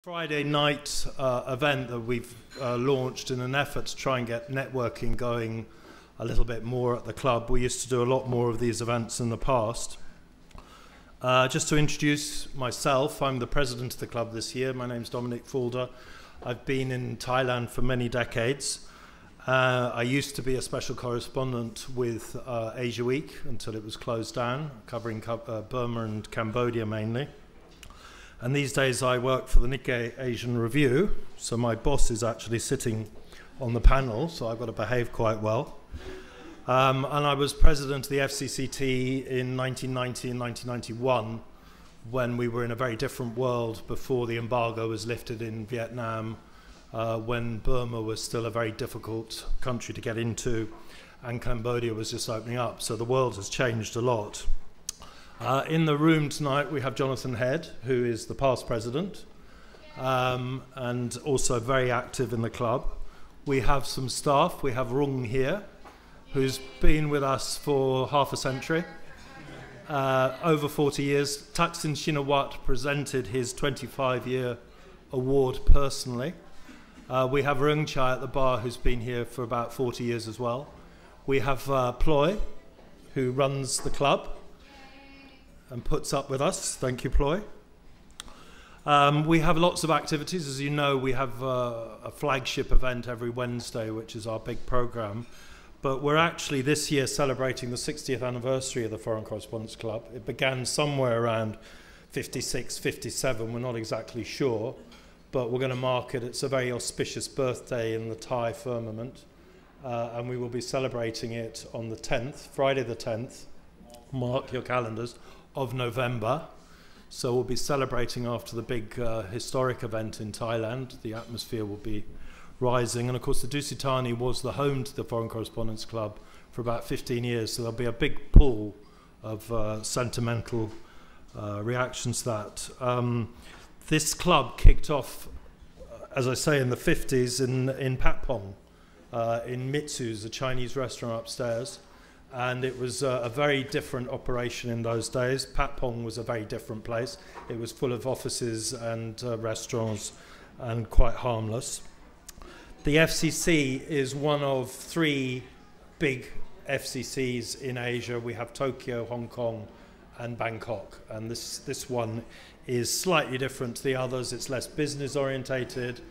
Friday night event that we've launched in an effort to try and get networking going a little bit more at the club. We used to do a lot more of these events in the past. Just to introduce myself, I'm the president of the club this year. My name's Dominic Fulder. I've been in Thailand for many decades. I used to be a special correspondent with Asia Week until it was closed down, covering Burma and Cambodia mainly. And these days I work for the Nikkei Asian Review, so my boss is actually sitting on the panel, so I've got to behave quite well. And I was president of the FCCT in 1990 and 1991, when we were in a very different world before the embargo was lifted in Vietnam, when Burma was still a very difficult country to get into, and Cambodia was just opening up. So the world has changed a lot. In the room tonight we have Jonathan Head, who is the past president, and also very active in the club. We have some staff. We have Rung here, who's been with us for half a century, over 40 years. Thaksin Shinawat presented his 25-year award personally. We have Rung Chai at the bar, who's been here for about 40 years as well. We have Ploy, who runs the club and puts up with us. Thank you, Ploy. We have lots of activities. As you know, we have a flagship event every Wednesday, which is our big program. But we're actually this year celebrating the 60th anniversary of the Foreign Correspondents Club. It began somewhere around 56, 57, we're not exactly sure, but we're going to mark it. It's a very auspicious birthday in the Thai firmament, and we will be celebrating it on the 10th, Friday the 10th, mark your calendars, of November. So we'll be celebrating after the big historic event in Thailand. The atmosphere will be rising, and of course the Dusitani was the home to the Foreign Correspondents Club for about 15 years, so there'll be a big pool of sentimental reactions to that. This club kicked off, as I say, in the 50s in Patpong, in Mitsu's, a Chinese restaurant upstairs. And it was a very different operation in those days. Patpong was a very different place. It was full of offices and restaurants and quite harmless. The FCC is one of three big FCCs in Asia. We have Tokyo, Hong Kong, and Bangkok. And this one is slightly different to the others. It's less business orientated.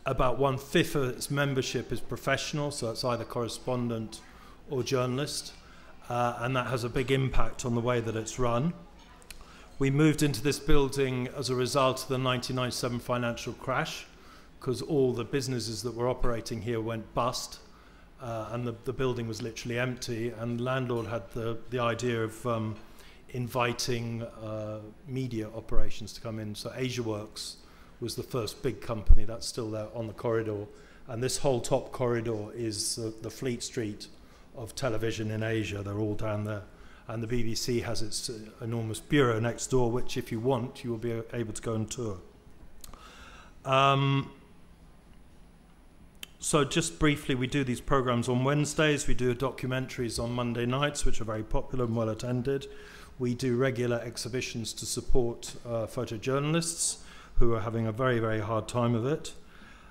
About 1/5 of its membership is professional, so it's either correspondent or journalist. And that has a big impact on the way that it's run. We moved into this building as a result of the 1997 financial crash, because all the businesses that were operating here went bust, and the building was literally empty, and the landlord had the idea of inviting media operations to come in. So AsiaWorks was the first big company that's still there on the corridor, and this whole top corridor is the Fleet Street of television in Asia. They're all down there, and the BBC has its enormous bureau next door, which if you want you will be able to go and tour. So just briefly, we do these programs on Wednesdays. We do documentaries on Monday nights, which are very popular and well attended. We do regular exhibitions to support photojournalists who are having a very, very hard time of it.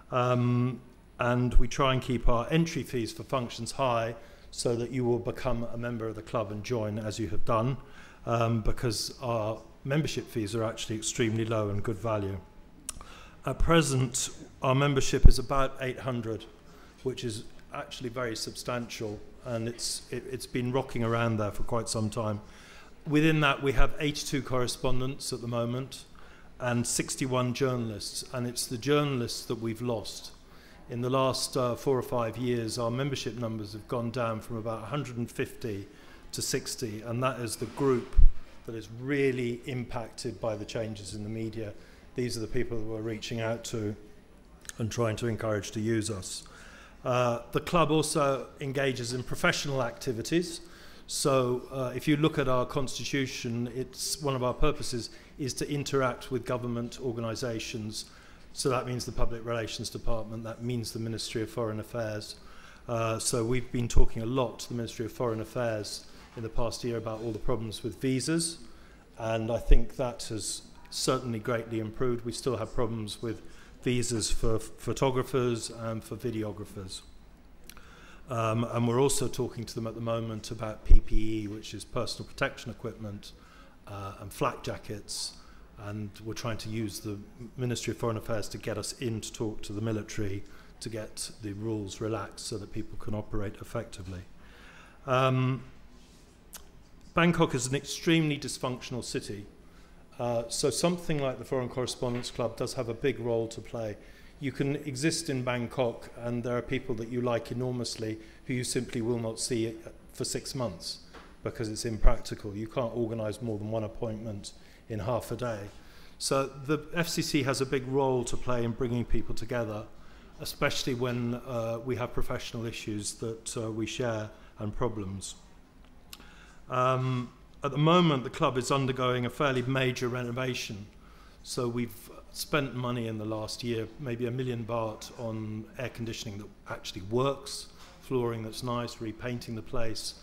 And we try and keep our entry fees for functions high, so that you will become a member of the club and join as you have done, because our membership fees are actually extremely low and good value. At present, our membership is about 800, which is actually very substantial, and it's been rocking around there for quite some time. Within that, we have 82 correspondents at the moment and 61 journalists, and it's the journalists that we've lost. In the last 4 or 5 years, our membership numbers have gone down from about 150 to 60, and that is the group that is really impacted by the changes in the media. These are the people that we're reaching out to and trying to encourage to use us. The club also engages in professional activities. So if you look at our constitution, it's one of our purposes is to interact with government organisations. So that means the Public Relations Department, that means the Ministry of Foreign Affairs. So we've been talking a lot to the Ministry of Foreign Affairs in the past year about all the problems with visas, and I think that has certainly greatly improved. We still have problems with visas for photographers and for videographers. And we're also talking to them at the moment about PPE, which is personal protection equipment, and flak jackets. And we're trying to use the Ministry of Foreign Affairs to get us in to talk to the military to get the rules relaxed so that people can operate effectively. Bangkok is an extremely dysfunctional city. So something like the Foreign Correspondents Club does have a big role to play. You can exist in Bangkok and there are people that you like enormously who you simply will not see for 6 months because it's impractical. You can't organise more than one appointment in half a day. So the FCC has a big role to play in bringing people together, especially when we have professional issues that we share and problems. At the moment, the club is undergoing a fairly major renovation. So we've spent money in the last year, maybe 1 million baht, on air conditioning that actually works, flooring that's nice, repainting the place,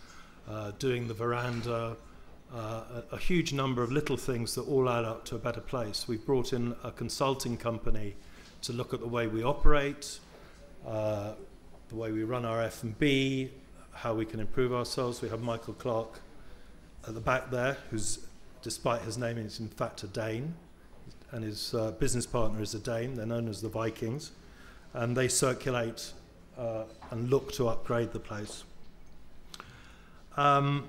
doing the veranda, a huge number of little things that all add up to a better place. We've brought in a consulting company to look at the way we operate, the way we run our F&B, how we can improve ourselves. We have Michael Clark at the back there, who's, despite his name, is in fact a Dane, and his business partner is a Dane. They're known as the Vikings, and they circulate and look to upgrade the place. And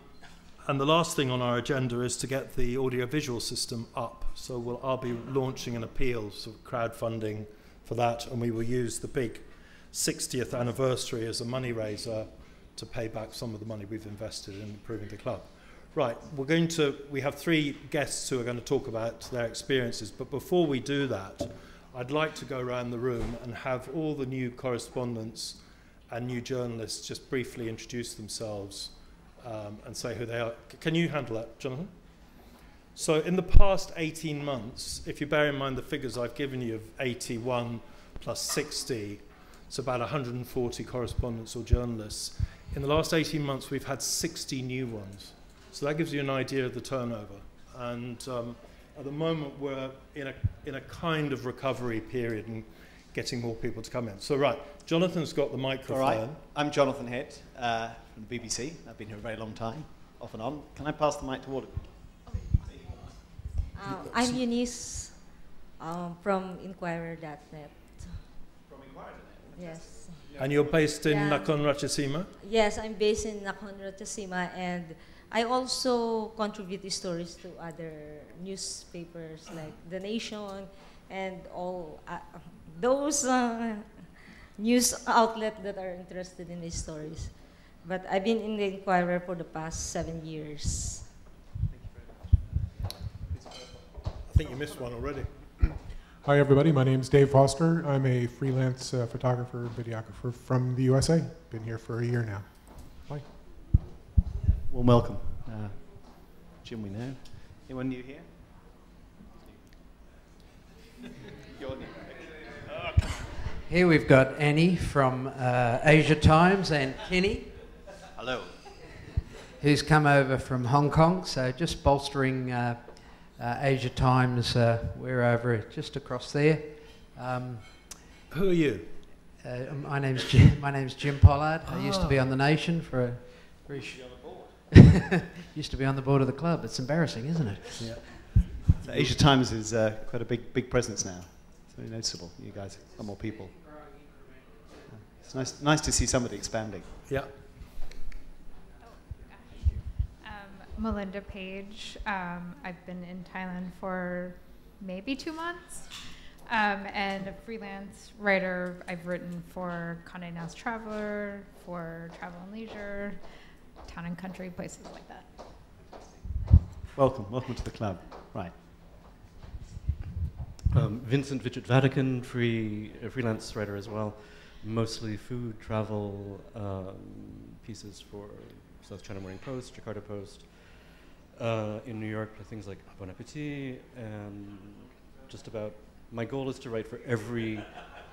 the last thing on our agenda is to get the audiovisual system up. So I'll be launching an appeal, sort of crowdfunding for that, and we will use the big 60th anniversary as a money raiser to pay back some of the money we've invested in improving the club. Right, we have 3 guests who are going to talk about their experiences, but before we do that, I'd like to go around the room and have all the new correspondents and new journalists just briefly introduce themselves and say who they are. Can you handle that, Jonathan? So in the past 18 months, if you bear in mind the figures I've given you of 81 plus 60, it's about 140 correspondents or journalists. In the last 18 months, we've had 60 new ones. So that gives you an idea of the turnover. And at the moment, we're in a kind of recovery period and getting more people to come in. So right, Jonathan's got the microphone. All right, I'm Jonathan Hitt from the BBC. I've been here a very long time, off and on. Can I pass the mic to Warden? I'm Eunice from Inquirer.net. From Inquirer.net? Yes. And you're based in Nakhon Ratchasima? Yes, I'm based in Nakhon Ratchasima, and I also contribute stories to other newspapers like The Nation and all those news outlets that are interested in these stories. But I've been in the Inquirer for the past 7 years. I think you missed one already. Hi everybody, my name's Dave Foster. I'm a freelance photographer, videographer from the USA. Been here for a year now. Bye. Well, welcome. Jim, we know. Anyone new here? You're new. Here we've got Annie from Asia Times and Kenny. Hello. Who's come over from Hong Kong, so just bolstering Asia Times. We're over just across there. Who are you? My name's Jim Pollard. I used to be on The Nation for a very used to be on the board of the club. It's embarrassing, isn't it? Yeah. So Asia Times is quite a big presence now. It's very noticeable. You guys are more people. It's nice to see somebody expanding. Yeah. Melinda Page. I've been in Thailand for maybe 2 months, and a freelance writer. I've written for Condé Nast Traveler, for Travel and Leisure, Town and Country, places like that. Welcome to the club. Right. Vincent Vichit Vatican, freelance writer as well, mostly food, travel pieces for South China Morning Post, Jakarta Post. In New York, things like Bon Appetit, and just about, my goal is to write for every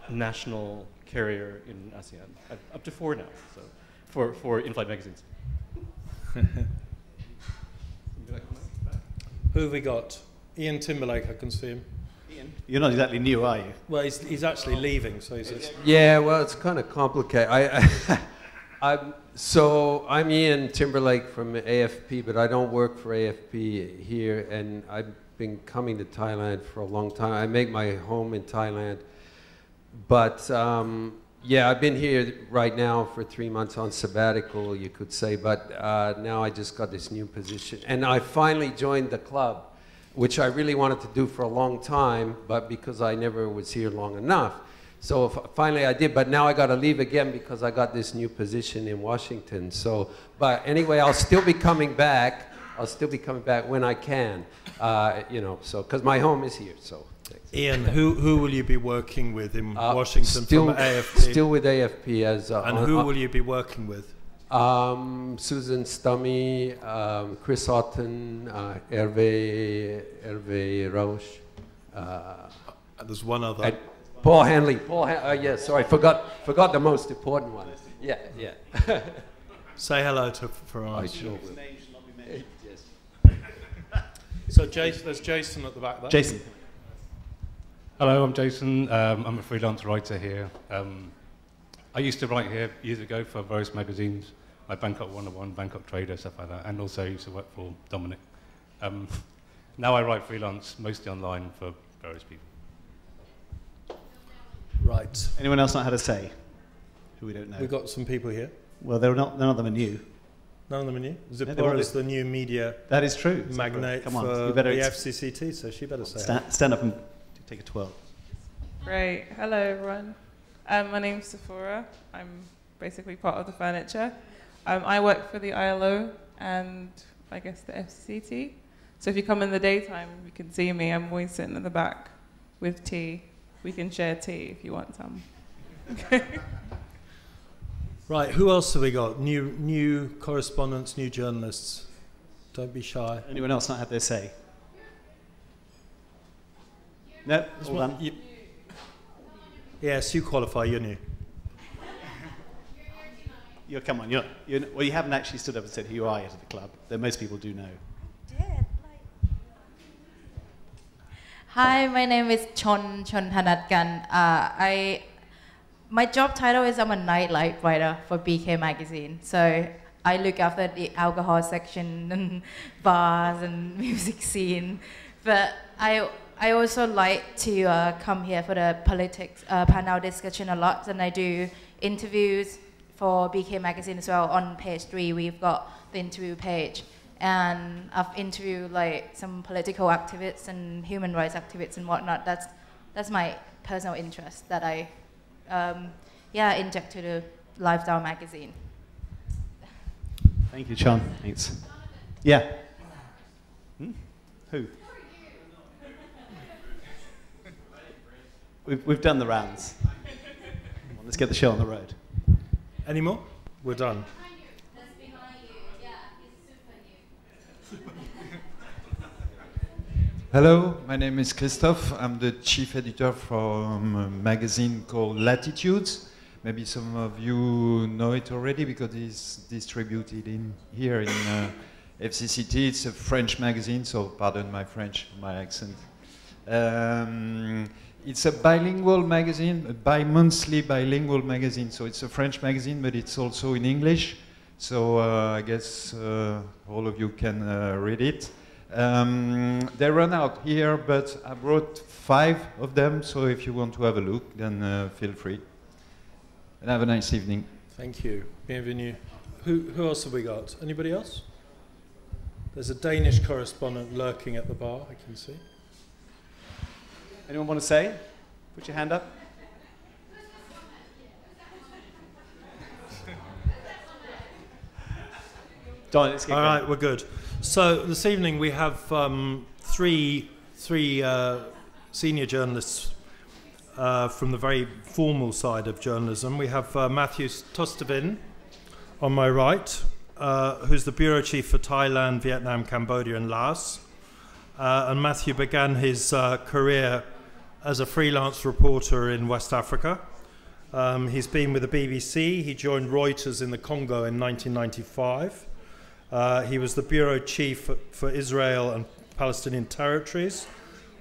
national carrier in ASEAN, up to 4 now, so for in-flight magazines. Who have we got? Ian Timberlake, I can see him. Ian, you're not exactly new, are you? Well, he's actually leaving, so he's... Yeah, well, it's kind of complicated. So I'm Ian Timberlake from AFP, but I don't work for AFP here, and I've been coming to Thailand for a long time. I make my home in Thailand, but yeah, I've been here right now for 3 months on sabbatical, you could say, but now I just got this new position, and I finally joined the club, which I really wanted to do for a long time, but because I never was here long enough. So finally I did, but now I got to leave again because I got this new position in Washington. So, but anyway, I'll still be coming back. I'll still be coming back when I can, you know, so, because my home is here, so. Thanks. Ian, who will you be working with in Washington still, from AFP? Still with AFP as... and who will you be working with? Susan Stummy, Chris Otten, Hervé Roche. There's one other. Paul Hanley. Yeah, sorry, forgot the most important one. Yeah, yeah. Say hello to Faraz. I sure will. Yes. So there's Jason at the back there. Jason. Hello, I'm Jason. I'm a freelance writer here. I used to write here years ago for various magazines, like Bangkok 101, Bangkok Trader, stuff like that, and also I used to work for Dominic. Now I write freelance, mostly online for various people. Right. Anyone else not had a say? Who we don't know? We've got some people here. Well, none of them are new. None of them are new. No, Zipporah is the new media that is true. magnate Come on, for you better the FCCT, so she better say stand up and take a twirl. Great. Hello, everyone. My name's Sephora. I'm basically part of the furniture. I work for the ILO and I guess the FCCT. So if you come in the daytime, you can see me. I'm always sitting in the back with tea. We can share tea if you want some. Right, who else have we got? New correspondents, new journalists. Don't be shy. Anyone else not had their say? No, all done. Yes, you qualify, you're new. Come on, well, you haven't actually stood up and said who you are yet at the club, though most people do know. Hi, my name is Chon Thanatkan. My job title is I'm a nightlife writer for BK magazine. So I look after the alcohol section and bars and music scene. But I also like to come here for the politics panel discussion a lot, and I do interviews for BK magazine as well. On page 3, we've got the interview page. And I've interviewed like some political activists and human rights activists and whatnot. That's my personal interest that I inject to the lifestyle magazine. Thank you, Chon. Thanks. Yeah. Who? We've done the rounds. Come on, let's get the show on the road. Any more? We're done. Hello, my name is Christophe. I'm the chief editor from a magazine called Latitudes. Maybe some of you know it already because it's distributed here in FCCT. It's a French magazine, so pardon my French, my accent. It's a bilingual magazine, a bi-monthly bilingual magazine. So it's a French magazine, but it's also in English. So I guess all of you can read it. They run out here, but I brought 5 of them, so if you want to have a look, then feel free. And have a nice evening. Thank you. Bienvenue. Who else have we got? Anybody else? There's a Danish correspondent lurking at the bar, I can see. Anyone want to say? Put your hand up. Don, let's get All going. right, we're good. So this evening we have three senior journalists from the very formal side of journalism. We have Matthew Tostevin on my right, who's the bureau chief for Thailand, Vietnam, Cambodia and Laos. And Matthew began his career as a freelance reporter in West Africa. He's been with the BBC. He joined Reuters in the Congo in 1995. He was the bureau chief for Israel and Palestinian territories,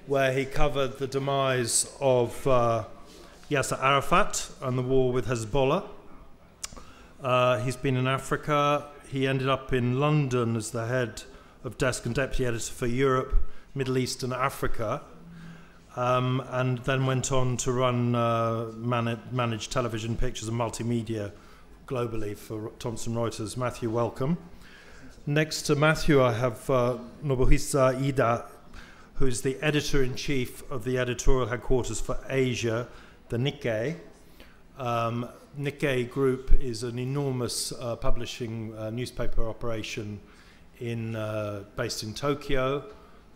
where he covered the demise of Yasser Arafat and the war with Hezbollah. He's been in Africa. He ended up in London as the head of desk and deputy editor for Europe, Middle East and Africa, and then went on to run manage television, pictures and multimedia globally for Thomson Reuters. Matthew, welcome. Next to Matthew, I have Nobuhisa Iida, who's the editor-in-chief of the editorial headquarters for Asia, the Nikkei. Nikkei Group is an enormous publishing newspaper operation based in Tokyo.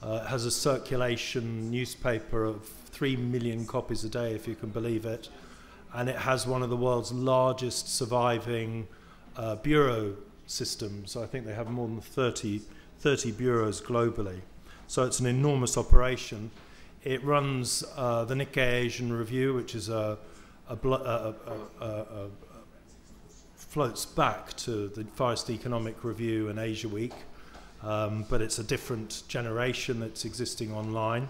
It has a circulation newspaper of 3 million copies a day, if you can believe it. And it has one of the world's largest surviving bureau systems. I think they have more than 30 bureaus globally. So it's an enormous operation. It runs the Nikkei Asian Review, which is floats back to the Far East Economic Review and Asia Week, but it's a different generation that's existing online.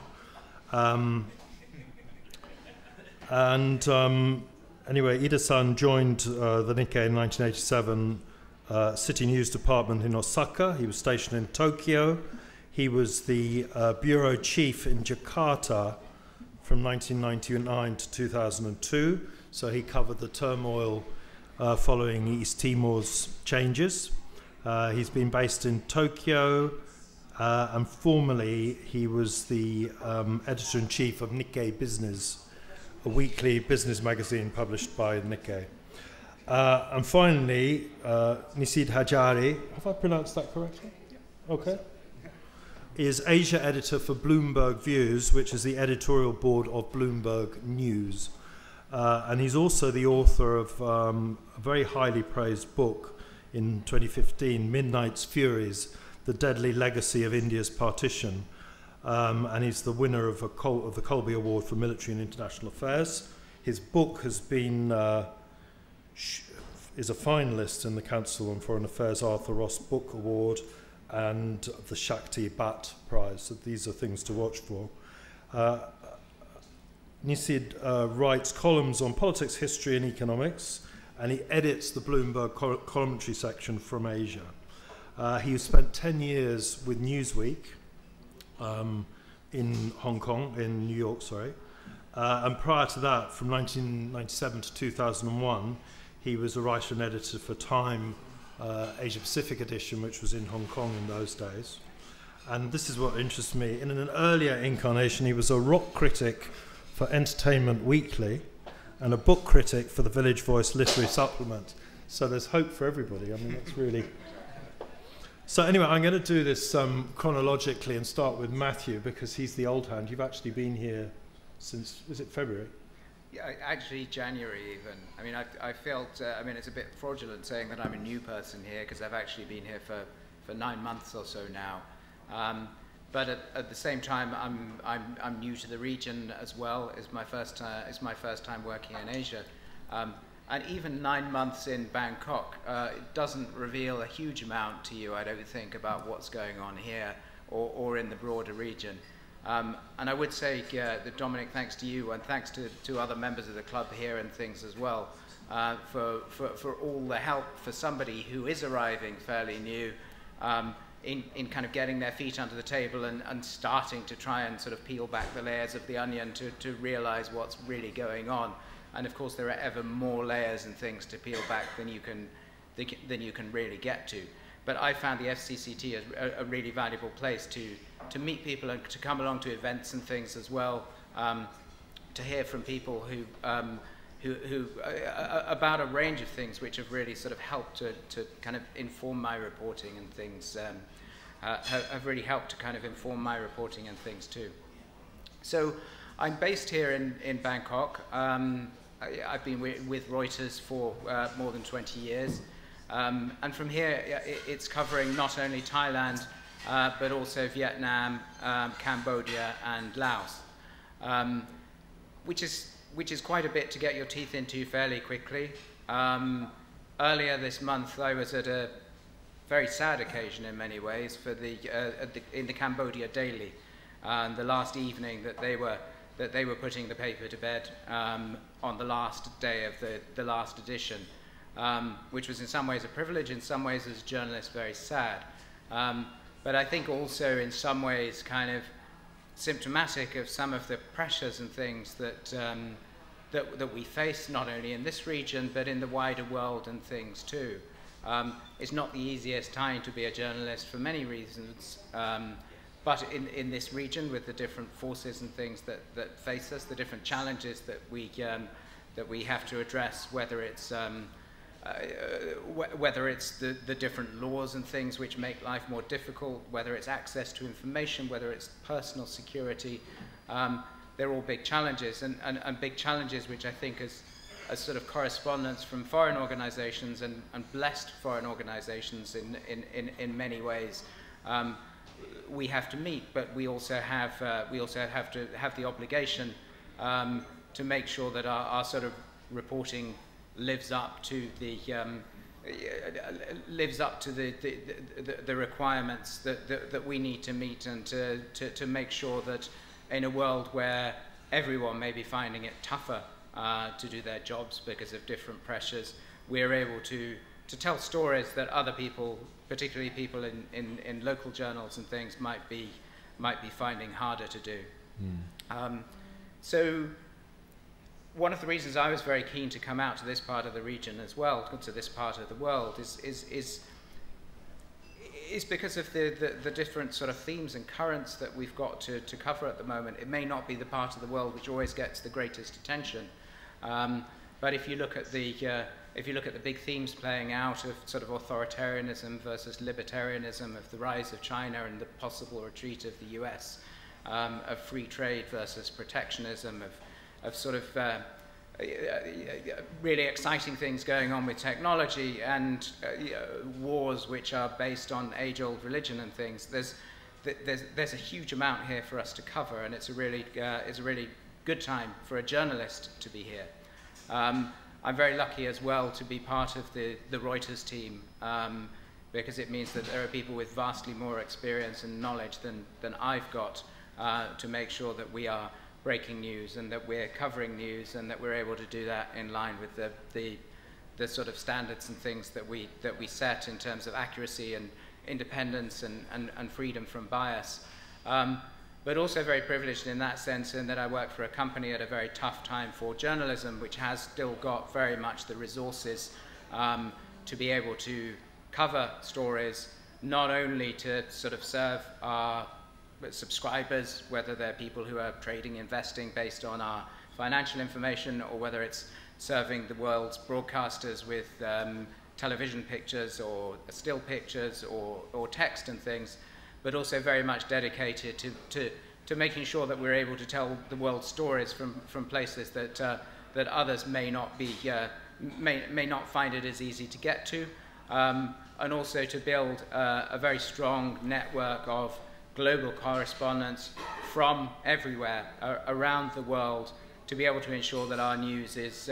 Anyway, Iida-san joined the Nikkei in 1987, City News Department in Osaka. He was stationed in Tokyo. He was the bureau chief in Jakarta from 1999 to 2002. So he covered the turmoil following East Timor's changes. He's been based in Tokyo, and formerly he was the editor-in-chief of Nikkei Business, a weekly business magazine published by Nikkei. And finally, Nisid Hajari, have I pronounced that correctly? Yeah. Okay. Is Asia editor for Bloomberg Views, which is the editorial board of Bloomberg News. And he's also the author of a very highly praised book in 2015, Midnight's Furies, The Deadly Legacy of India's Partition. And he's the winner of the Colby Award for Military and International Affairs. His book has been is a finalist in the Council on Foreign Affairs Arthur Ross Book Award and the Shakti Bhatt Prize. So these are things to watch for. Nisid writes columns on politics, history and economics, and he edits the Bloomberg commentary section from Asia. He spent 10 years with Newsweek in Hong Kong, in New York, sorry. And prior to that, from 1997 to 2001, he was a writer and editor for Time Asia Pacific edition, which was in Hong Kong in those days. And this is what interests me. In an earlier incarnation, he was a rock critic for Entertainment Weekly and a book critic for the Village Voice Literary Supplement. So there's hope for everybody. I mean, that's really... So anyway, I'm going to do this chronologically and start with Matthew, because he's the old hand. You've actually been here since, was it February? Yeah, actually January even. I mean, I felt, I mean, it's a bit fraudulent saying that I'm a new person here, because I've actually been here for 9 months or so now. But at the same time, I'm new to the region as well. It's my first time working in Asia. And even 9 months in Bangkok, it doesn't reveal a huge amount to you, I don't think, about what's going on here or in the broader region. And I would say that Dominic, thanks to you and thanks to other members of the club here and things as well, for all the help for somebody who is arriving fairly new in kind of getting their feet under the table and starting to try and sort of peel back the layers of the onion to realize what's really going on. And of course, there are ever more layers and things to peel back than you can really get to. But I found the FCCT a really valuable place to meet people and to come along to events and things as well, to hear from people who about a range of things which have really sort of helped to kind of inform my reporting and things, have really helped to kind of inform my reporting and things too. So I'm based here in Bangkok. I've been with Reuters for more than 20 years. And from here, it's covering not only Thailand, but also Vietnam, Cambodia, and Laos, which is quite a bit to get your teeth into fairly quickly. Earlier this month, I was at very sad occasion in many ways for in the Cambodia Daily, the last evening that they were putting the paper to bed on the last day of the last edition, which was in some ways a privilege, in some ways as a journalist very sad. But I think also in some ways kind of symptomatic of some of the pressures and things that we face not only in this region but in the wider world and things too. It's not the easiest time to be a journalist for many reasons, but in this region with the different forces and things that face us, the different challenges that we have to address, whether it's the different laws and things which make life more difficult, whether it's access to information, whether it's personal security, they're all big challenges, and big challenges which I think as sort of correspondents from foreign organizations and blessed foreign organizations in many ways, we have to meet, but we also have to have the obligation to make sure that our sort of reporting lives up to the requirements that we need to meet, and to make sure that in a world where everyone may be finding it tougher to do their jobs because of different pressures, we're able to tell stories that other people, particularly people in local journals and things, might be finding harder to do. So one of the reasons I was very keen to come out to this part of the region as well, to this part of the world, is because of the different sort of themes and currents that we've got to cover at the moment. It may not be the part of the world which always gets the greatest attention, but if you look at the big themes playing out of sort of authoritarianism versus libertarianism, of the rise of China and the possible retreat of the US, of free trade versus protectionism, of sort of really exciting things going on with technology, and wars which are based on age-old religion and things. There's a huge amount here for us to cover, and it's a really good time for a journalist to be here. I'm very lucky as well to be part of the Reuters team, because it means that there are people with vastly more experience and knowledge than I've got to make sure that we are breaking news and that we're covering news, and that we're able to do that in line with the sort of standards and things that we set in terms of accuracy and independence and freedom from bias. But also very privileged in that sense, in that I work for a company at a very tough time for journalism, which has still got very much the resources to be able to cover stories, not only to sort of serve our subscribers, whether they're people who are trading, investing based on our financial information, or whether it's serving the world's broadcasters with television pictures or still pictures or text and things, but also very much dedicated to making sure that we're able to tell the world's stories from places that others may not find it as easy to get to, and also to build a very strong network of global correspondents from everywhere around the world, to be able to ensure that our news is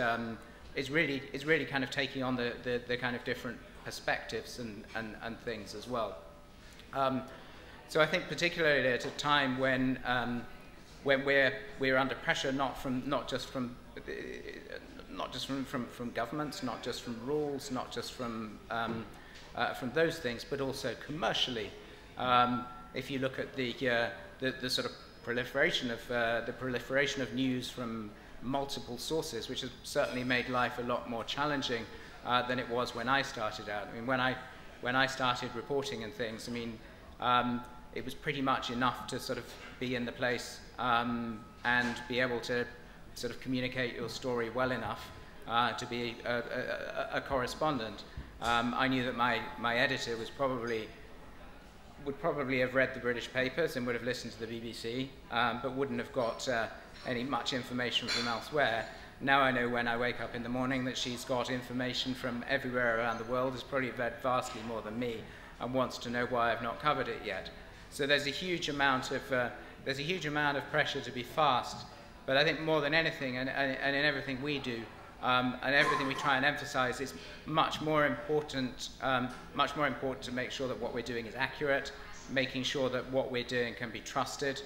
really kind of taking on the kind of different perspectives and things as well. So I think particularly at a time when we're under pressure, not just from governments, not just from rules, not just from those things, but also commercially. If you look at the sort of proliferation of news from multiple sources, which has certainly made life a lot more challenging than it was when I started out. I mean, when I started reporting and things, I mean, it was pretty much enough to sort of be in the place and be able to sort of communicate your story well enough to be a correspondent. I knew that my editor would probably have read the British papers and would have listened to the BBC, but wouldn't have got any much information from elsewhere. Now I know when I wake up in the morning that she's got information from everywhere around the world, has probably read vastly more than me, and wants to know why I've not covered it yet. So there's a huge amount of pressure to be fast. But I think more than anything, and in everything we do, And everything we try and emphasize is much more important to make sure that what we're doing is accurate, making sure that what we're doing can be trusted,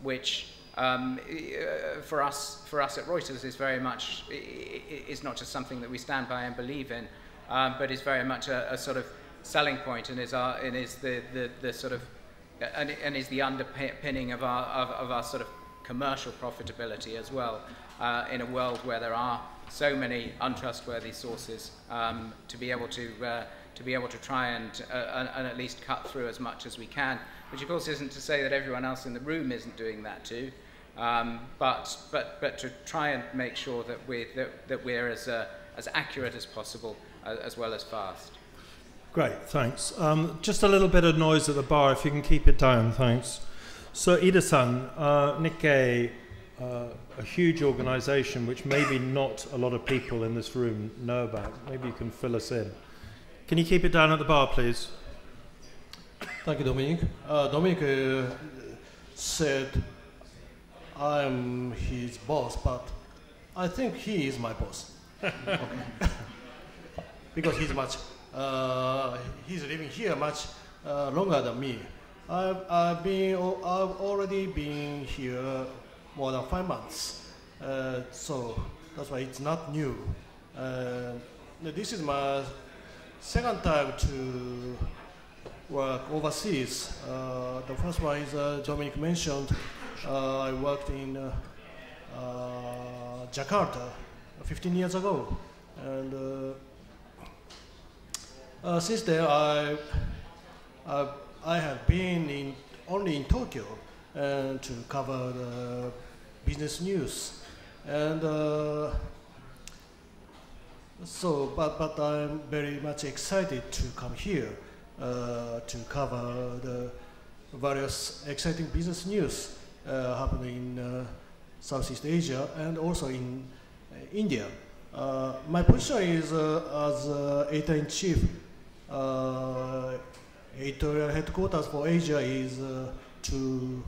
which for us at Reuters is very much, is not just something that we stand by and believe in, but is very much a sort of selling point, and is the sort of and is the underpinning of our sort of commercial profitability as well, in a world where there are so many untrustworthy sources, to be able to try and at least cut through as much as we can, which of course isn't to say that everyone else in the room isn't doing that too, but to try and make sure that we're as accurate as possible, as well as fast. Great, thanks. Just a little bit of noise at the bar, if you can keep it down, thanks. So Iida-san, Nikkei, a huge organization which maybe not a lot of people in this room know about. Maybe you can fill us in. Can you keep it down at the bar, please? Thank you, Dominic. Dominic said I'm his boss, but I think he is my boss. Okay. Because he's living here much longer than me. I've already been here more than 5 months, so that's why it's not new. This is my second time to work overseas. The first one is Dominic mentioned. I worked in Jakarta 15 years ago, and since then I have been only in Tokyo to cover the business news, and but I'm very much excited to come here to cover the various exciting business news happening in Southeast Asia and also in India. My position is as editor-in-chief. Editorial headquarters for Asia is to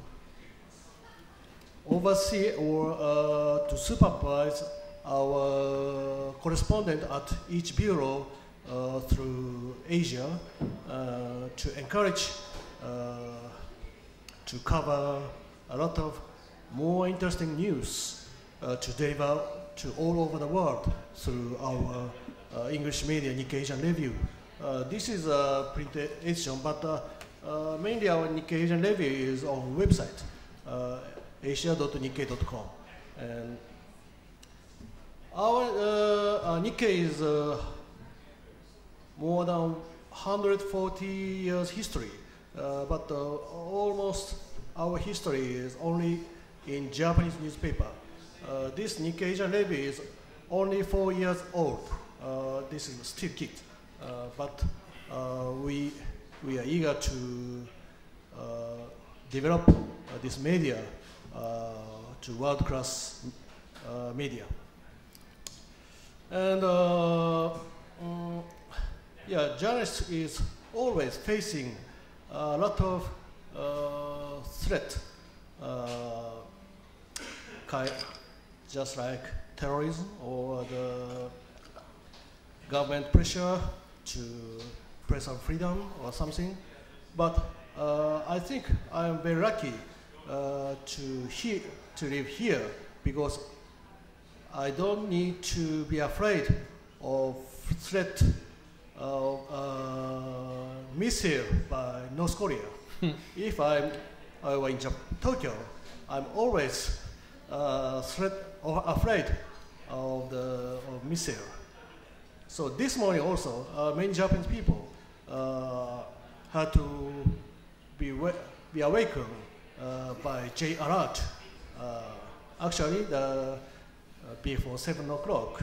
oversee or to supervise our correspondent at each bureau through Asia, to encourage to cover a lot of more interesting news to deliver to all over the world through our English media, Nikkei Asian Review. This is a printed edition, but mainly our Nikkei Asian Review is on website, asia.nikkei.com. And our Nikkei is more than 140 years history, but almost our history is only in Japanese newspaper. This Nikkei Asian Review is only 4 years old. This is still kid, but we are eager to develop this media to world-class media. And yeah, journalists is always facing a lot of threat, just like terrorism or the government pressure to press on freedom or something. But I think I am very lucky to live here, because I don't need to be afraid of threat of missile by North Korea. If I were in Tokyo, I'm always afraid of missile. So this morning also, many Japanese people had to be awakened by J alert. Actually, before 7 o'clock,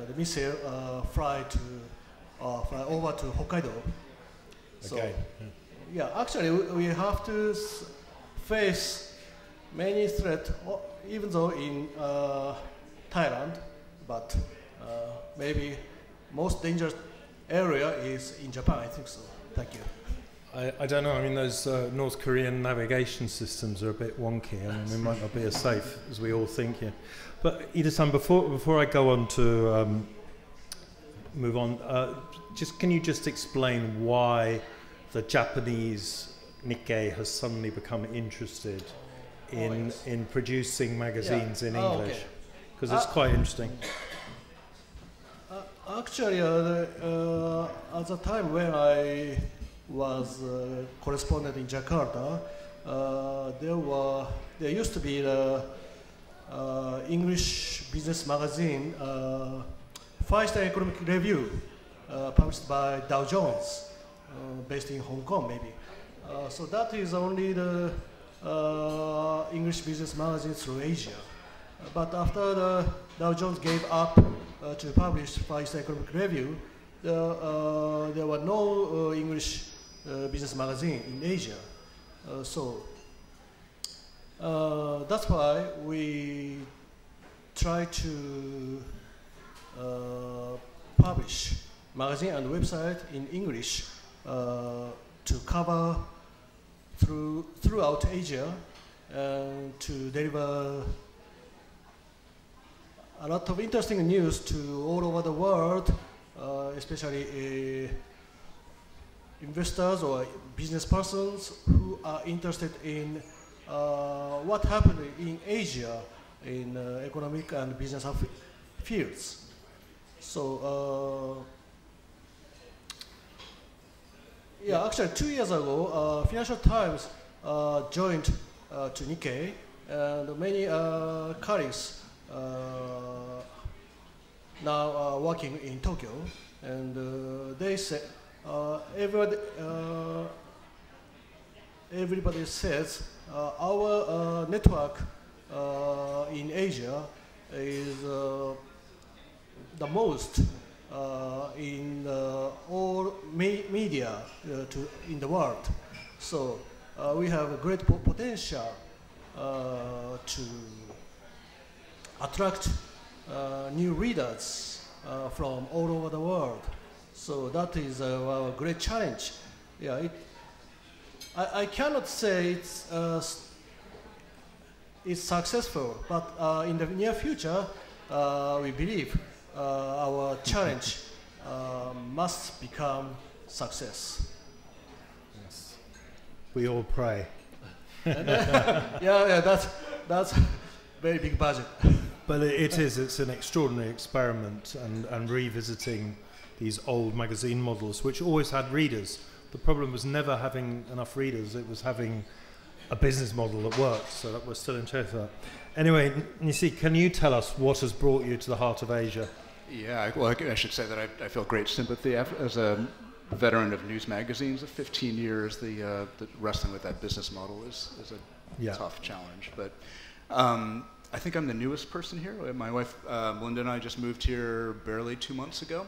the missile fly over to Hokkaido. So, okay. Yeah, actually, we have to face many threats, even though in Thailand, but maybe most dangerous area is in Japan, I think so. Thank you. I don't know. I mean, those North Korean navigation systems are a bit wonky. I mean, they might not be as safe as we all think here. But Iida-san, before I go on to move on, can you just explain why the Japanese Nikkei has suddenly become interested in producing magazines in English? Because it's quite interesting. Actually, at the time when I was correspondent in Jakarta, there used to be the English business magazine, Five-Star Economic Review, published by Dow Jones, based in Hong Kong, maybe. So that is only the English business magazine through Asia. But after the Dow Jones gave up to publish Five-Star Economic Review, there were no English business magazine in Asia. So that's why we try to publish magazine and website in English to cover throughout Asia and to deliver a lot of interesting news to all over the world, especially investors or business persons who are interested in what happened in Asia in economic and business fields. So, yeah, actually 2 years ago, Financial Times joined to Nikkei, and many colleagues now working in Tokyo, and they say everybody says our network in Asia is the most in all media in the world. So we have a great potential to attract new readers from all over the world. So that is our great challenge. Yeah, I cannot say it's successful, but in the near future, we believe our challenge must become success. Yes, we all pray. Yeah, that's very big budget. But it's an extraordinary experiment, and revisiting these old magazine models, which always had readers. The problem was never having enough readers, it was having a business model that worked, so that we're still interested in that. Anyway, Nisi, can you tell us what has brought you to the heart of Asia? Yeah, well, I should say that I feel great sympathy as a veteran of news magazines. 15 years, the wrestling with that business model is a tough challenge. But I think I'm the newest person here. My wife, Melinda, and I just moved here barely 2 months ago.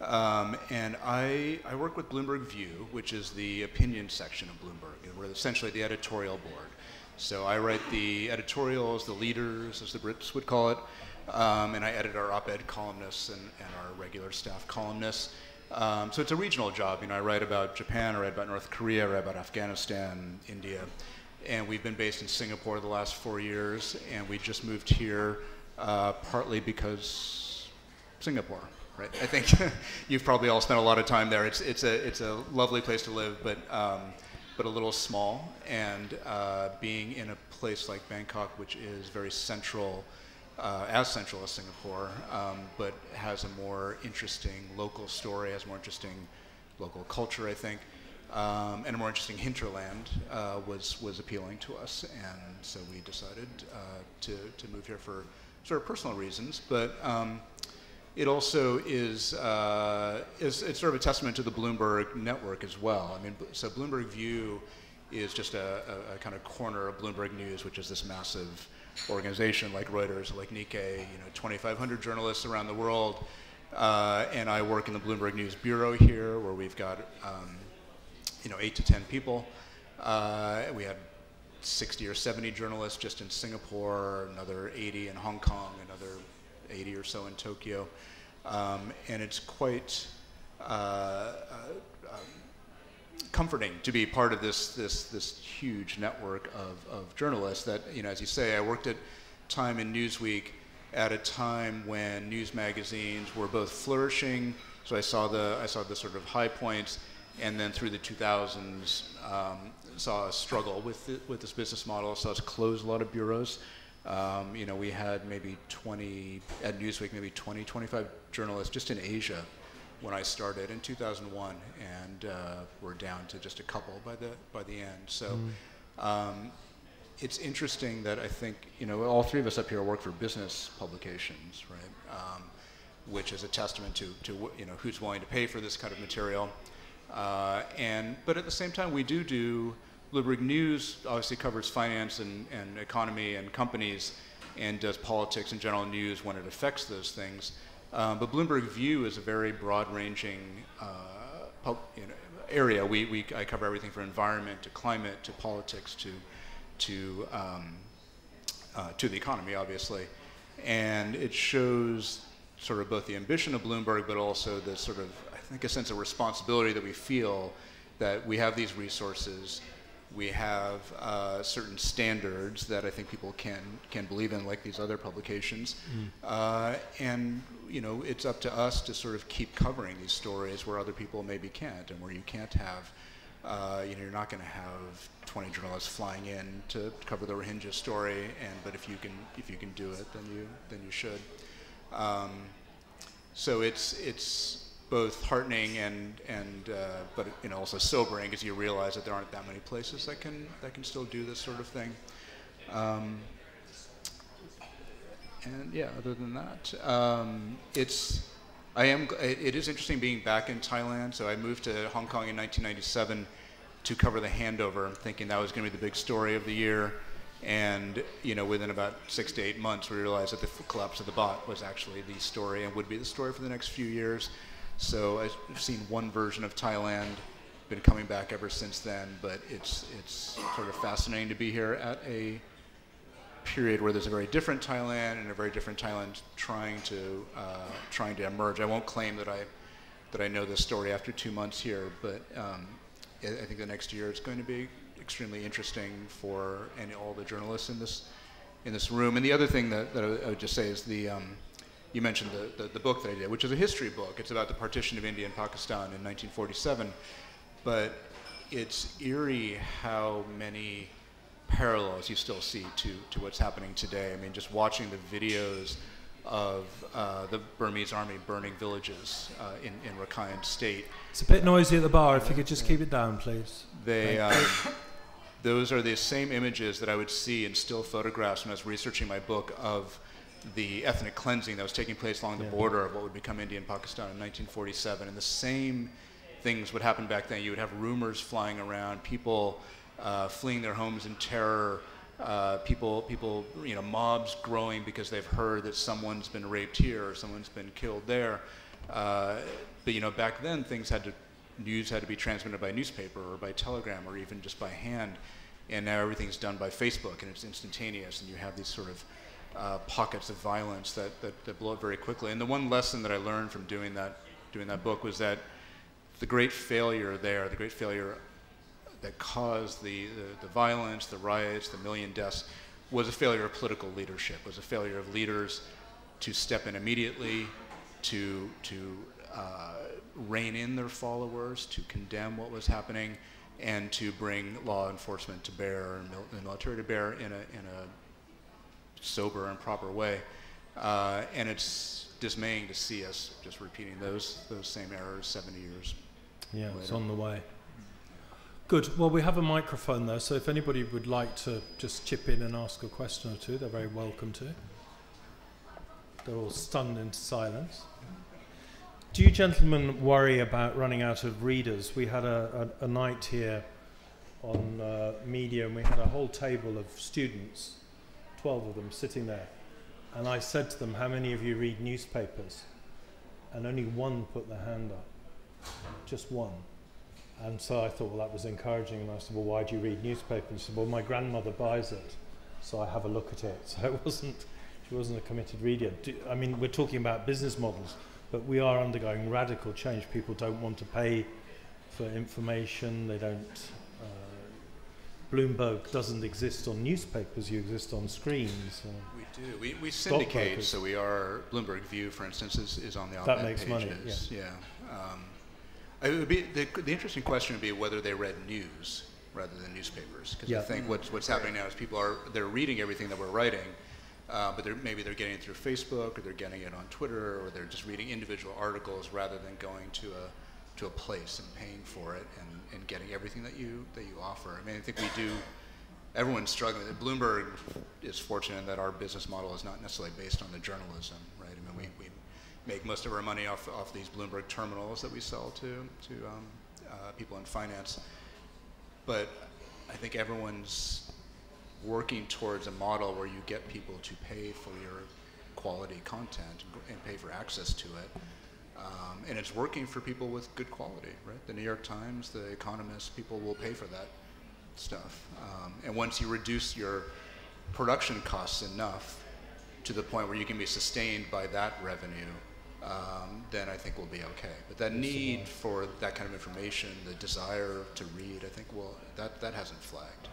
And I work with Bloomberg View, which is the opinion section of Bloomberg. We're essentially the editorial board. So I write the editorials, the leaders, as the Brits would call it, and I edit our op-ed columnists and our regular staff columnists. So it's a regional job. You know, I write about Japan, I write about North Korea, I write about Afghanistan, India. And we've been based in Singapore the last 4 years, and we just moved here partly because Singapore. Right. I think you've probably all spent a lot of time there. It's a lovely place to live, but a little small. And being in a place like Bangkok, which is very central, as central as Singapore, but has a more interesting local story, has more interesting local culture, I think, and a more interesting hinterland was appealing to us. And so we decided to move here for sort of personal reasons, but. It also is it's sort of a testament to the Bloomberg network as well. I mean, so Bloomberg View is just a kind of corner of Bloomberg News, which is this massive organization like Reuters, like Nikkei, 2,500 journalists around the world. And I work in the Bloomberg News Bureau here, where we've got 8 to 10 people. We had 60 or 70 journalists just in Singapore, another 80 in Hong Kong, another 80 or so in Tokyo, and it's quite comforting to be part of this huge network of journalists that, you know, as you say, I worked at Time and Newsweek at a time when news magazines were both flourishing, so I saw the sort of high points, and then through the 2000s saw a struggle with this business model, saw us close a lot of bureaus. You know, we had maybe 20, at Newsweek, maybe 20, 25 journalists just in Asia when I started in 2001, and we're down to just a couple by the end. So it's interesting that I think, you know, all three of us up here work for business publications, right? Which is a testament to you know, who's willing to pay for this kind of material. But at the same time, we do Bloomberg News obviously covers finance and economy and companies, and does politics and general news when it affects those things. But Bloomberg View is a very broad-ranging area. I cover everything from environment to climate to politics to the economy, obviously, and it shows sort of both the ambition of Bloomberg, but also the sort of, I think, a sense of responsibility that we feel that we have these resources. We have certain standards that I think people can believe in, like these other publications. And you know, it's up to us to sort of keep covering these stories where other people maybe can't, and where you can't have, you know, you're not going to have 20 journalists flying in to cover the Rohingya story. But if you can do it, then you should. So it's both heartening but you know, also sobering, because you realize that there aren't that many places that can still do this sort of thing. And yeah, other than that, it is interesting being back in Thailand. So I moved to Hong Kong in 1997 to cover the handover, thinking that was going to be the big story of the year. And you know, within about 6 to 8 months, we realized that the collapse of the baht was actually the story and would be the story for the next few years. So I've seen one version of Thailand, been coming back ever since then, but it's sort of fascinating to be here at a period where there's a very different Thailand and a very different Thailand trying to emerge. I won't claim that I know this story after 2 months here, but I think the next year is going to be extremely interesting for all the journalists in this room. And the other thing that I would just say is you mentioned the book that I did, which is a history book. It's about the partition of India and Pakistan in 1947. But it's eerie how many parallels you still see to what's happening today. I mean, just watching the videos of the Burmese army burning villages in Rakhine State. It's a bit noisy at the bar. If you could just keep it down, please. Those are the same images that I would see in still photographs when I was researching my book of the ethnic cleansing that was taking place along the border of what would become India and Pakistan in 1947. And the same things would happen back then. You would have rumors flying around, people fleeing their homes in terror, people, you know, mobs growing because they've heard that someone's been raped here or someone's been killed there. But you know, back then news had to be transmitted by newspaper or by telegram or even just by hand. And now everything's done by Facebook and it's instantaneous, and you have these sort of pockets of violence that blow up very quickly. And the one lesson that I learned from doing that book was that the great failure that caused the violence, the riots, the million deaths, was a failure of political leadership, was a failure of leaders to step in immediately, to rein in their followers, to condemn what was happening, and to bring law enforcement to bear and the military to bear in a sober and proper way. And it's dismaying to see us just repeating those same errors 70 years later. It's on the way. Good. Well, we have a microphone there, so if anybody would like to just chip in and ask a question or two, they're very welcome to. They're all stunned into silence. Do you gentlemen worry about running out of readers? We had a night here on media, and we had a whole table of students, 12 of them sitting there. And I said to them, how many of you read newspapers? And only one put their hand up, just one. And so I thought, well, that was encouraging. And I said, well, why do you read newspapers? And she said, well, my grandmother buys it, so I have a look at it. So she wasn't a committed reader. I mean, we're talking about business models, but we are undergoing radical change. People don't want to pay for information. They don't. Bloomberg doesn't exist on newspapers. You exist on screens. We do. We syndicate. So we are Bloomberg View, for instance, is on the op-ed that makes pages. money. Yeah. It would be the interesting question would be whether they read news rather than newspapers, because I think what's happening now is they're reading everything that we're writing, but maybe they're getting it through Facebook, or they're getting it on Twitter, or they're just reading individual articles rather than going to a place and paying for it and getting everything that you offer. I mean, I think we do. Everyone's struggling. Bloomberg is fortunate that our business model is not necessarily based on the journalism, right? I mean, we make most of our money off these Bloomberg terminals that we sell to people in finance. But I think everyone's working towards a model where you get people to pay for your quality content and pay for access to it. And it's working for people with good quality, right? The New York Times, The Economist, people will pay for that stuff. And once you reduce your production costs enough to the point where you can be sustained by that revenue, then I think we'll be okay. But that need for that kind of information, the desire to read, I think that hasn't flagged.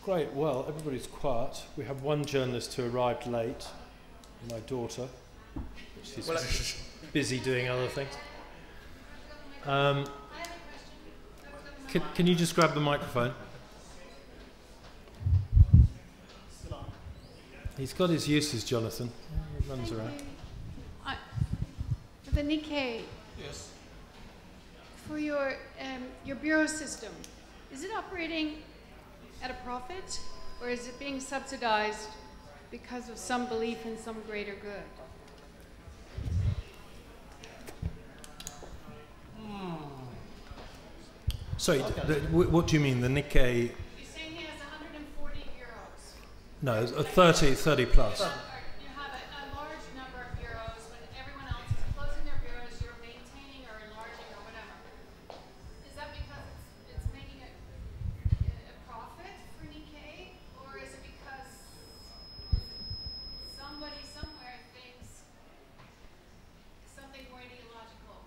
Great. Well, everybody's quiet. We have one journalist who arrived late, my daughter. She's busy doing other things. Can you just grab the microphone? He's got his uses, Jonathan. He runs around. For the Nikkei, Yes. for your bureau system, is it operating at a profit, or is it being subsidized because of some belief in some greater good? Sorry, what do you mean, the Nikkei? You're saying he has 140 euros. No, 30 plus. You have a large number of bureaus. When everyone else is closing their bureaus, you're maintaining or enlarging or whatever. Is that because it's making a profit for Nikkei, or is it because somebody somewhere thinks something more ideological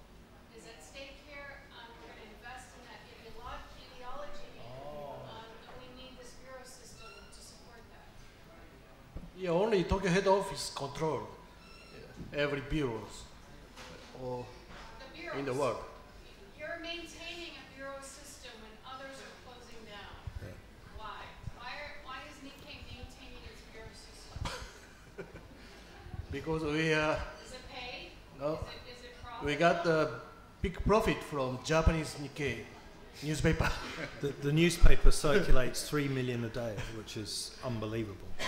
is at stake here? We're going to invest in that ideology, and we need this bureau system to support that. Yeah, only Tokyo head office control every bureaus or in the world. You're maintaining a bureau system when others are closing down. Yeah. Why? Why is Nikkei maintaining its bureau system? Because we are. Is it paid? No. Is it profit? We got the big profit from Japanese Nikkei newspaper. The newspaper circulates 3 million a day, which is unbelievable. You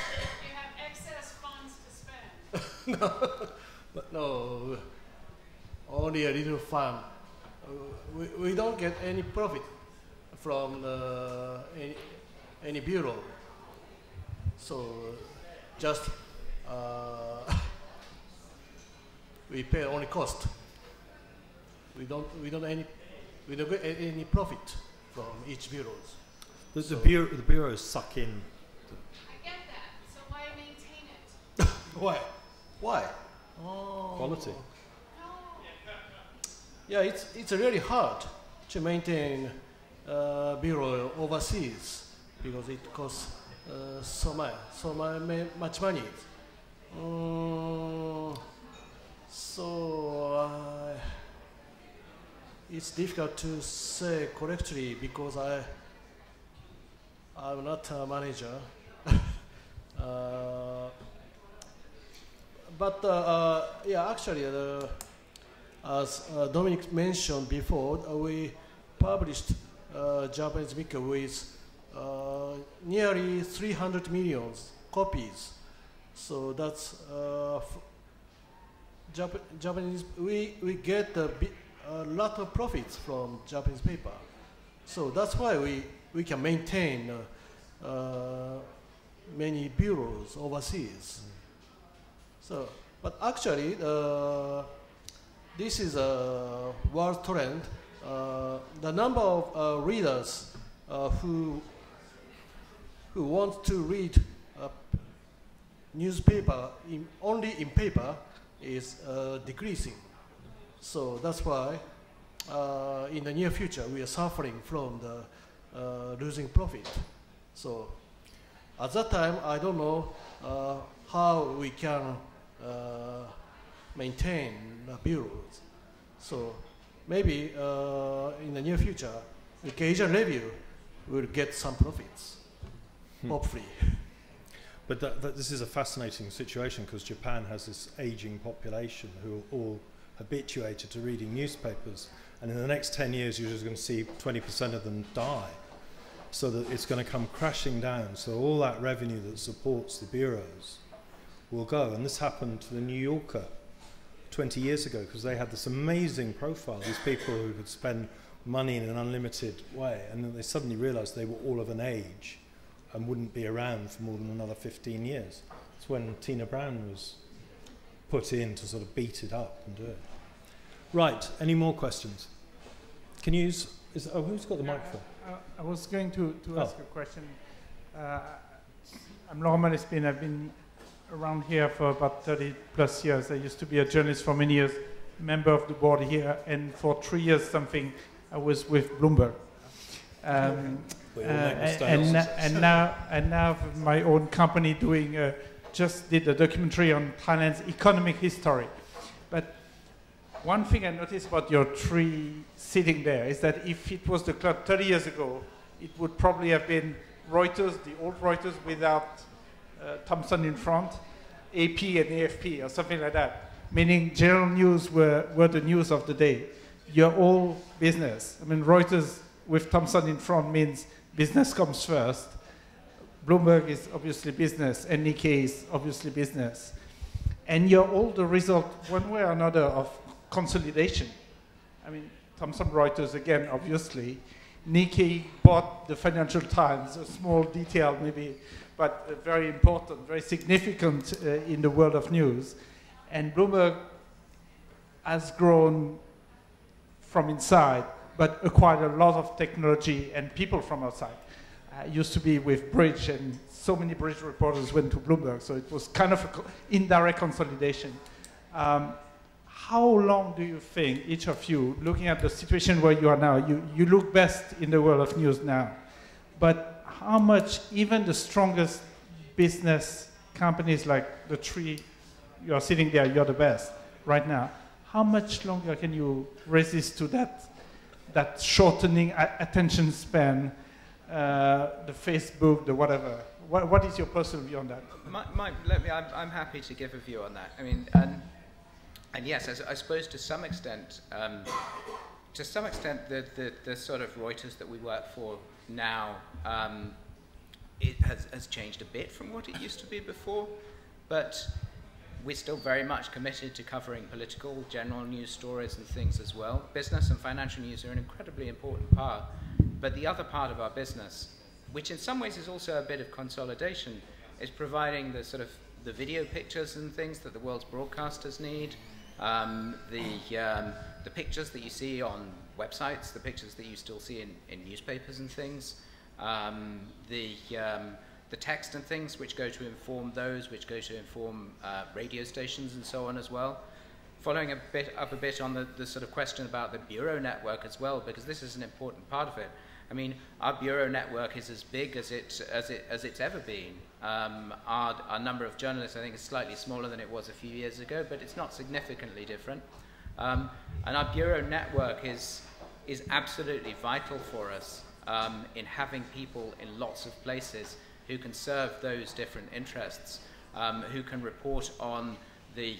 have excess funds to spend. No, but no, only a little fun. We don't get any profit from any bureau. So just we pay only cost. We don't get any profit from each bureaus. The bureaus suck in. I get that. So why maintain it? Why? Why? Quality. Yeah, it's really hard to maintain bureau overseas because it costs so much money. So it's difficult to say correctly because I'm not a manager. But yeah, actually, as Dominic mentioned before, we published Japanese Nikkei with nearly 300 million copies. So that's Japanese. We get a lot of profits from Japanese paper. So that's why we can maintain many bureaus overseas. So, but actually, this is a world trend. The number of readers who want to read a newspaper only in paper is decreasing. So that's why in the near future, we are suffering from the losing profit. So at that time, I don't know how we can maintain the bureaus. So maybe in the near future, the Asian Review will get some profits, hopefully. But this is a fascinating situation because Japan has this aging population who are all habituated to reading newspapers, and in the next 10 years you're just going to see 20% of them die, so that it's going to come crashing down. So all that revenue that supports the bureaus will go, and this happened to the New Yorker 20 years ago because they had this amazing profile, these people who could spend money in an unlimited way, and then they suddenly realized they were all of an age and wouldn't be around for more than another 15 years. That's when Tina Brown was put in to sort of beat it up and do it. Right, any more questions? Can you use, who's got the microphone? I was going to ask a question. I'm Norman Espin. I've been around here for about 30 plus years. I used to be a journalist for many years, member of the board here, and for 3 years something I was with Bloomberg. And now my own company doing just did a documentary on Thailand's economic history. But one thing I noticed about your tree sitting there is that if it was the club 30 years ago, it would probably have been Reuters, the old Reuters without Thomson in front, AP and AFP or something like that, meaning general news were the news of the day. You're all business. I mean, Reuters with Thomson in front means business comes first. Bloomberg is obviously business, and Nikkei is obviously business. And you're all the result, one way or another, of consolidation. I mean, Thomson Reuters, again, obviously. Nikkei bought the Financial Times, a small detail maybe, but very important, very significant in the world of news. And Bloomberg has grown from inside, but acquired a lot of technology and people from outside. Used to be with Bridge, and so many Bridge reporters went to Bloomberg, so it was kind of an indirect consolidation. How long do you think, each of you, looking at the situation where you are now, you look best in the world of news now, but how much even the strongest business companies like the three, you're sitting there, you're the best right now, how much longer can you resist to that shortening attention span, the Facebook, the whatever? What is your personal view on that? I'm happy to give a view on that. I mean, and yes, I suppose to some extent, the sort of Reuters that we work for now, it has changed a bit from what it used to be before, but we're still very much committed to covering political, general news stories and things as well. Business and financial news are an incredibly important part, but the other part of our business, which in some ways is also a bit of consolidation, is providing the sort of the video pictures and things that the world's broadcasters need, the pictures that you see on websites, the pictures that you still see in newspapers and things, the text and things which go to inform those, which go to inform radio stations and so on as well. Following a bit on the sort of question about the bureau network as well, because this is an important part of it. I mean, our bureau network is as big as it's ever been. Our number of journalists, I think, is slightly smaller than it was a few years ago, but it's not significantly different. And our bureau network is absolutely vital for us in having people in lots of places who can serve those different interests, who can report on the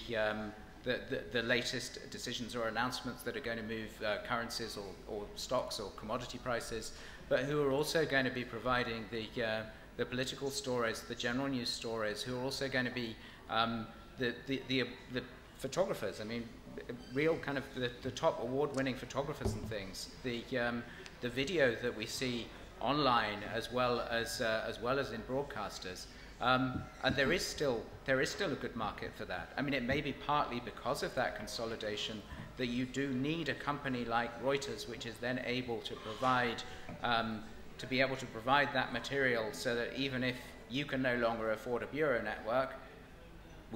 latest decisions or announcements that are going to move currencies or stocks or commodity prices, but who are also going to be providing the political stories, the general news stories, who are also going to be the photographers. I mean, real kind of the top award-winning photographers and things. The video that we see online as well as in broadcasters. And there is still a good market for that. I mean, it may be partly because of that consolidation that you do need a company like Reuters, which is then able to provide that material, so that even if you can no longer afford a bureau network,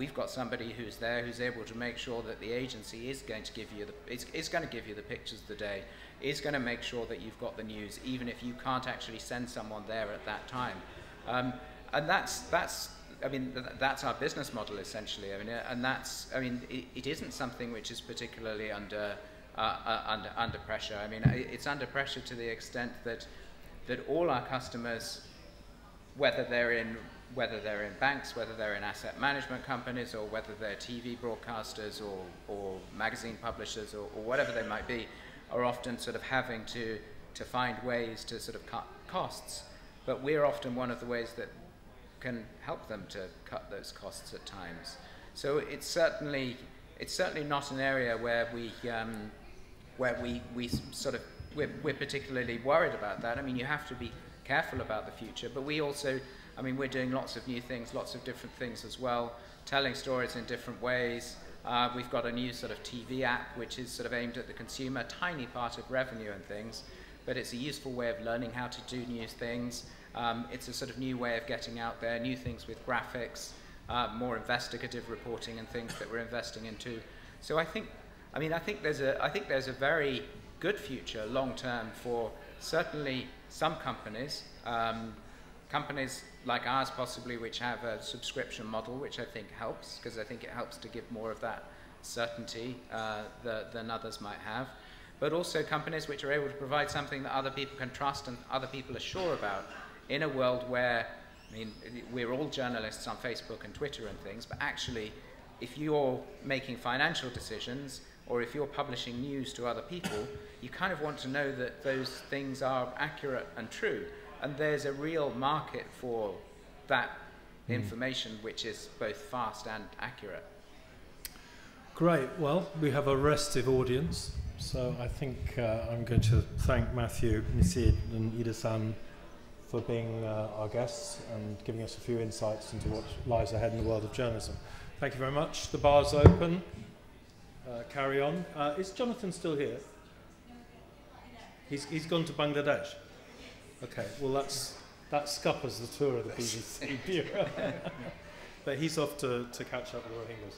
we've got somebody who's there who's able to make sure that the agency is going to give you the pictures of the day, is going to make sure that you've got the news, even if you can't actually send someone there at that time. And that's our business model essentially. It isn't something which is particularly under pressure. It's under pressure to the extent that all our customers, whether they're in banks, whether they're in asset management companies, or whether they're TV broadcasters or magazine publishers or whatever they might be, are often sort of having to find ways to sort of cut costs. But we're often one of the ways that can help them to cut those costs at times. So it's certainly not an area where we're particularly worried about that. You have to be careful about the future, but we also, we're doing lots of new things, lots of different things as well, telling stories in different ways. We've got a new sort of TV app which is sort of aimed at the consumer, tiny part of revenue and things, but it's a useful way of learning how to do new things. It's a sort of new way of getting out there, new things with graphics, more investigative reporting and things that we're investing into. So I think there's a very good future long term for certainly some companies, companies like ours possibly, which have a subscription model, which I think helps, because I think it helps to give more of that certainty than others might have. But also companies which are able to provide something that other people can trust and other people are sure about, in a world where, we're all journalists on Facebook and Twitter and things, but actually, if you're making financial decisions, or if you're publishing news to other people, you kind of want to know that those things are accurate and true. And there's a real market for that information, which is both fast and accurate. Great. Well, we have a restive audience, so I think I'm going to thank Matthew, Nisid, and Iida-san for being our guests and giving us a few insights into what lies ahead in the world of journalism. Thank you very much. The bar's open. Carry on. Is Jonathan still here? He's gone to Bangladesh. Okay, well that scuppers the tour of the BBC Bureau. But he's off to catch up with the Rohingyas.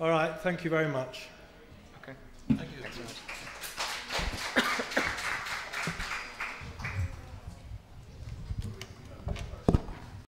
All right, thank you very much.